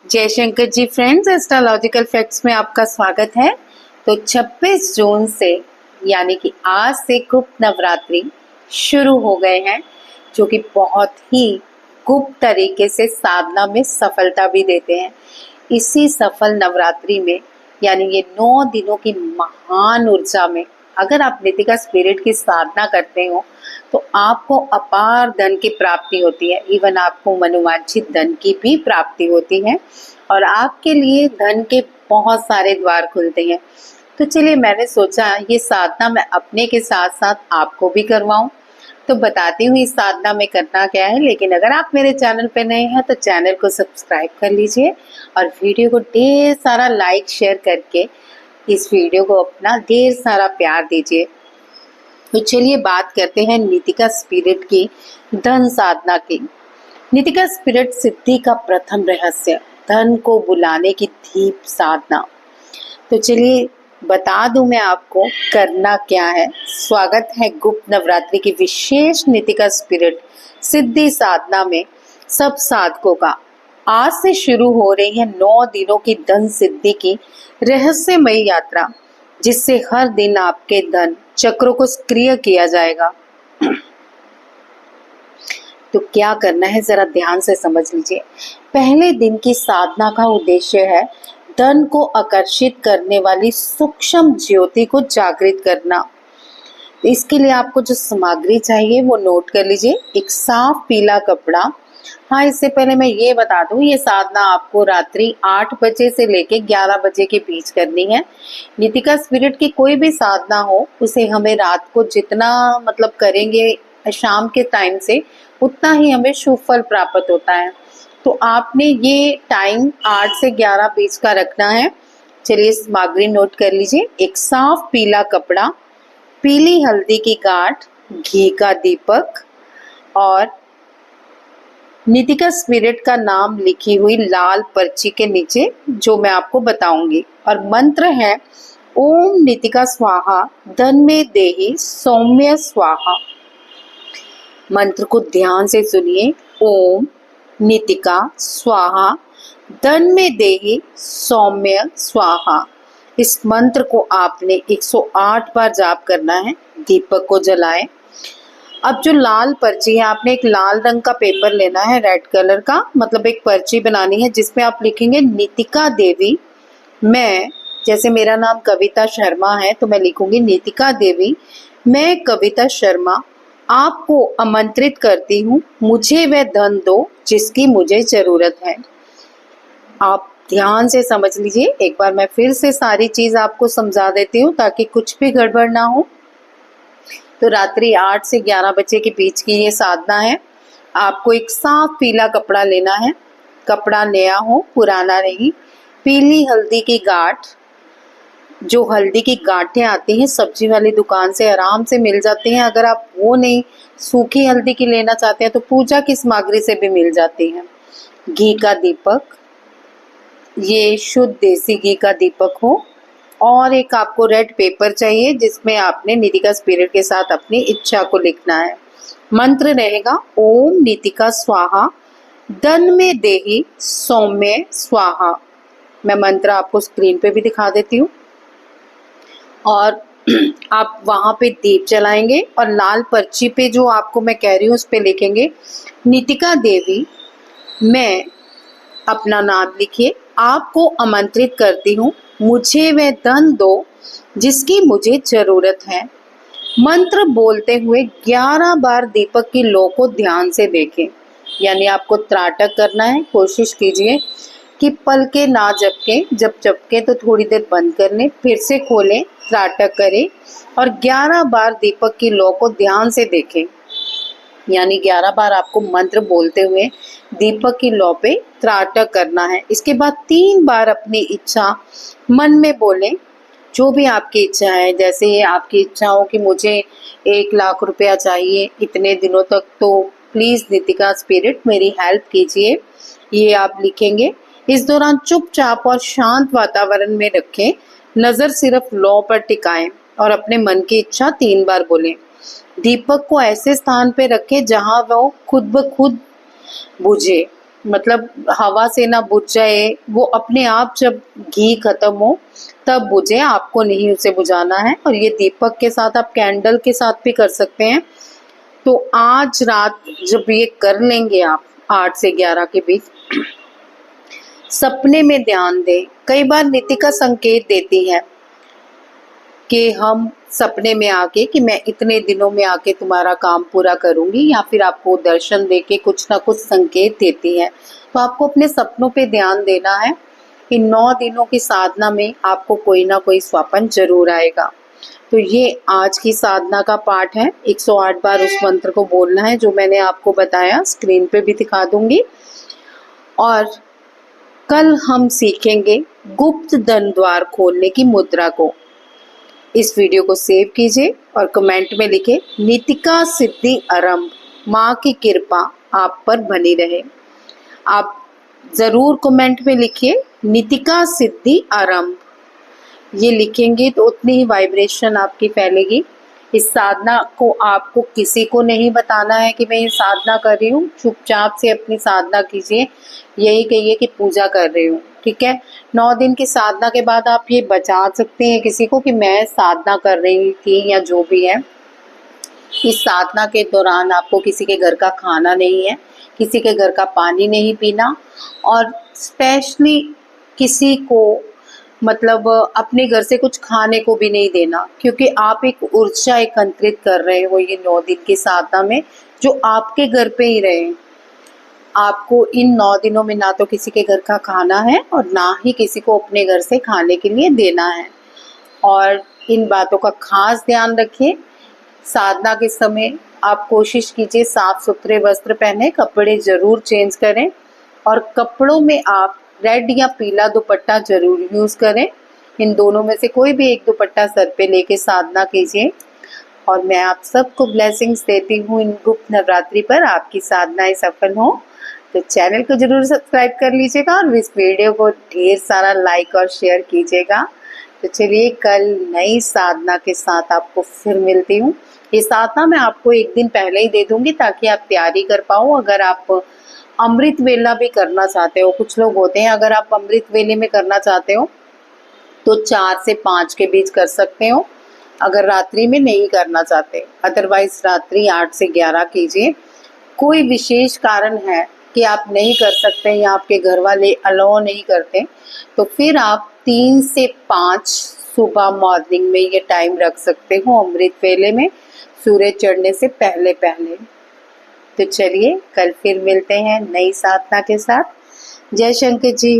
जयशंकर जी friends, astrological facts में आपका स्वागत है। तो 26 जून से यानी कि आज से गुप्त नवरात्रि शुरू हो गए हैं, जो कि बहुत ही गुप्त तरीके से साधना में सफलता भी देते हैं। इसी सफल नवरात्रि में यानी ये 9 दिनों की महान ऊर्जा में अगर आप नितिका स्पिरिट की साधना करते हो तो आपको अपार धन की प्राप्ति होती है। इवन आपको मनोवांछित धन की भी प्राप्ति होती है और आपके लिए धन के बहुत सारे द्वार खुलते हैं। तो चलिए, मैंने सोचा ये साधना मैं अपने के साथ साथ आपको भी करवाऊं। तो बताती हूँ इस साधना में करना क्या है। लेकिन अगर आप मेरे चैनल पर नए हैं तो चैनल को सब्सक्राइब कर लीजिए और वीडियो को ढेर सारा लाइक शेयर करके इस वीडियो को अपना ढेर सारा प्यार दीजिए। तो चलिए बात करते हैं नितिका स्पिरिट की धन साधना की। नितिका स्पिरिट सिद्धि का प्रथम रहस्य, धन को बुलाने की दीप साधना। तो चलिए बता दूं मैं आपको करना क्या है। स्वागत है गुप्त नवरात्रि की विशेष नितिका स्पिरिट सिद्धि साधना में सब साधकों का। आज से शुरू हो रही है 9 दिनों की धन सिद्धि की रहस्यमयी यात्रा, जिससे हर दिन आपके धन चक्रों को सक्रिय किया जाएगा। तो क्या करना है जरा ध्यान से समझ लीजिए। पहले दिन की साधना का उद्देश्य है धन को आकर्षित करने वाली सूक्ष्म ज्योति को जागृत करना। इसके लिए आपको जो सामग्री चाहिए वो नोट कर लीजिए। एक साफ पीला कपड़ा। हाँ, इससे पहले मैं ये बता दूं, ये साधना आपको रात्रि 8 बजे से लेके 11 बजे के बीच करनी है। नितिका स्पिरिट की कोई भी साधना हो उसे हमें रात को जितना करेंगे शाम के टाइम से उतना ही हमें शुभ फल प्राप्त होता है। तो आपने ये टाइम 8 से 11 बीच का रखना है। चलिए सामग्री नोट कर लीजिए। एक साफ पीला कपड़ा, पीली हल्दी की गांठ, घी का दीपक और नितिका स्पिरिट का नाम लिखी हुई लाल पर्ची के नीचे जो मैं आपको बताऊंगी। और मंत्र है ओम नितिका स्वाहा धन में देहि सौम्य स्वाहा। मंत्र को ध्यान से सुनिए। ओम नितिका स्वाहा धन में देहि सौम्य स्वाहा। इस मंत्र को आपने 108 बार जाप करना है। दीपक को जलाएं। अब जो लाल पर्ची है, आपने एक लाल रंग का पेपर लेना है, रेड कलर का, एक पर्ची बनानी है जिसमें आप लिखेंगे नितिका देवी। मैं, जैसे मेरा नाम कविता शर्मा है तो मैं लिखूंगी नितिका देवी, मैं कविता शर्मा आपको आमंत्रित करती हूँ, मुझे वह धन दो जिसकी मुझे जरूरत है। आप ध्यान से समझ लीजिए। एक बार मैं फिर से सारी चीज आपको समझा देती हूँ ताकि कुछ भी गड़बड़ ना हो। तो रात्रि 8 से 11 बजे के बीच की ये साधना है। आपको एक साफ पीला कपड़ा लेना है। कपड़ा नया हो, पुराना नहीं। पीली हल्दी की गांठ, जो हल्दी की गांठें आती हैं सब्जी वाली दुकान से आराम से मिल जाती हैं। अगर आप वो नहीं, सूखी हल्दी की लेना चाहते हैं तो पूजा की सामग्री से भी मिल जाती हैं। घी का दीपक, ये शुद्ध देसी घी का दीपक हो। और एक आपको रेड पेपर चाहिए जिसमें आपने नितिका स्पिरिट के साथ अपनी इच्छा को लिखना है। मंत्र रहेगा ओम नितिका स्वाहा धन में देहि सौम्य स्वाहा। मैं मंत्र आपको स्क्रीन पे भी दिखा देती हूँ। और आप वहां पे दीप जलाएंगे और लाल पर्ची पे जो आपको मैं कह रही हूँ उस पे लिखेंगे नितिका देवी, मैं, अपना नाम लिखिए, आपको आमंत्रित करती हूँ, मुझे वह धन दो जिसकी मुझे जरूरत है। मंत्र बोलते हुए 11 बार दीपक की लौ को ध्यान से देखें। यानी आपको त्राटक करना है। कोशिश कीजिए कि पलके ना झपके, जब झपके तो थोड़ी देर बंद कर लें, फिर से खोलें, त्राटक करें और 11 बार दीपक की लौ को ध्यान से देखें। यानी 11 बार आपको मंत्र बोलते हुए दीपक की लौ पे त्राटक करना है। इसके बाद 3 बार अपनी इच्छा मन में बोलें, जो भी आपकी इच्छा है। जैसे ये आपकी इच्छा हो कि मुझे 1 लाख रुपया चाहिए इतने दिनों तक, तो प्लीज नितिका स्पिरिट मेरी हेल्प कीजिए, ये आप लिखेंगे। इस दौरान चुपचाप और शांत वातावरण में रखें, नजर सिर्फ लौ पर टिकाएं और अपने मन की इच्छा 3 बार बोलें। दीपक को ऐसे स्थान पे रखें जहां वो खुद ब खुद बुझे। मतलब हवा से ना बुझ जाए, वो अपने आप जब घी खत्म हो तब बुझे, आपको नहीं उसे बुझाना है। और ये दीपक के साथ आप कैंडल के साथ भी कर सकते हैं। तो आज रात जब ये कर लेंगे आप 8 से 11 के बीच, सपने में ध्यान दें। कई बार नीतिका संकेत देती है कि हम सपने में आके कि मैं इतने दिनों में आके तुम्हारा काम पूरा करूंगी, या फिर आपको दर्शन देके कुछ ना कुछ संकेत देती है। तो आपको अपने सपनों पे ध्यान देना है। इन 9 दिनों की साधना में आपको कोई ना कोई स्वप्न जरूर आएगा। तो ये आज की साधना का पाठ है। 108 बार उस मंत्र को बोलना है जो मैंने आपको बताया, स्क्रीन पे भी दिखा दूंगी। और कल हम सीखेंगे गुप्त धन द्वार खोलने की मुद्रा को। इस वीडियो को सेव कीजिए और कमेंट में लिखे नीतिका सिद्धि आरंभ, माँ की कृपा आप पर बनी रहे। आप जरूर कमेंट में लिखिए नीतिका सिद्धि आरंभ। ये लिखेंगे तो उतनी ही वाइब्रेशन आपकी फैलेगी। इस साधना को आपको किसी को नहीं बताना है कि मैं ये साधना कर रही हूँ। चुपचाप से अपनी साधना कीजिए, यही कहिए कि पूजा कर रही हूँ, ठीक है। 9 दिन की साधना के बाद आप ये बता सकते हैं किसी को कि मैं साधना कर रही थी, या जो भी है। इस साधना के दौरान आपको किसी के घर का खाना नहीं है, किसी के घर का पानी नहीं पीना, और स्पेशली किसी को मतलब अपने घर से कुछ खाने को भी नहीं देना, क्योंकि आप एक ऊर्जा एकत्रित कर रहे हो ये 9 दिन की साधना में, जो आपके घर पे ही रहे। आपको इन 9 दिनों में ना तो किसी के घर का खाना है और ना ही किसी को अपने घर से खाने के लिए देना है। और इन बातों का खास ध्यान रखिए। साधना के समय आप कोशिश कीजिए साफ सुथरे वस्त्र पहने, कपड़े जरूर चेंज करें, और कपड़ों में आप रेड या पीला दुपट्टा जरूर यूज करें। इन दोनों में से कोई भी एक दुपट्टा सर पे लेके साधना कीजिए। और मैं आप सबको ब्लेसिंग्स देती हूँ इन गुप्त नवरात्रि पर, आपकी साधनाएं सफल हो। तो चैनल को जरूर सब्सक्राइब कर लीजिएगा और इस वीडियो को ढेर सारा लाइक और शेयर कीजिएगा। तो चलिए कल नई साधना के साथ आपको फिर मिलती हूँ। ये साधना मैं आपको एक दिन पहले ही दे दूंगी ताकि आप तैयारी कर पाओ। अगर आप अमृत वेला भी करना चाहते हो, कुछ लोग होते हैं, अगर आप अमृत वेले में करना चाहते हो तो 4 से 5 के बीच कर सकते हो, अगर रात्रि में नहीं करना चाहते। अदरवाइज रात्रि 8 से 11 कीजिए। कोई विशेष कारण है कि आप नहीं कर सकते या आपके घर वाले अलाउ नहीं करते, तो फिर आप 3 से 5 सुबह मॉर्निंग में ये टाइम रख सकते हो, अमृत वेले में, सूरज चढ़ने से पहले पहले। तो चलिए कल फिर मिलते हैं नई साधना के साथ। जय शंकर जी।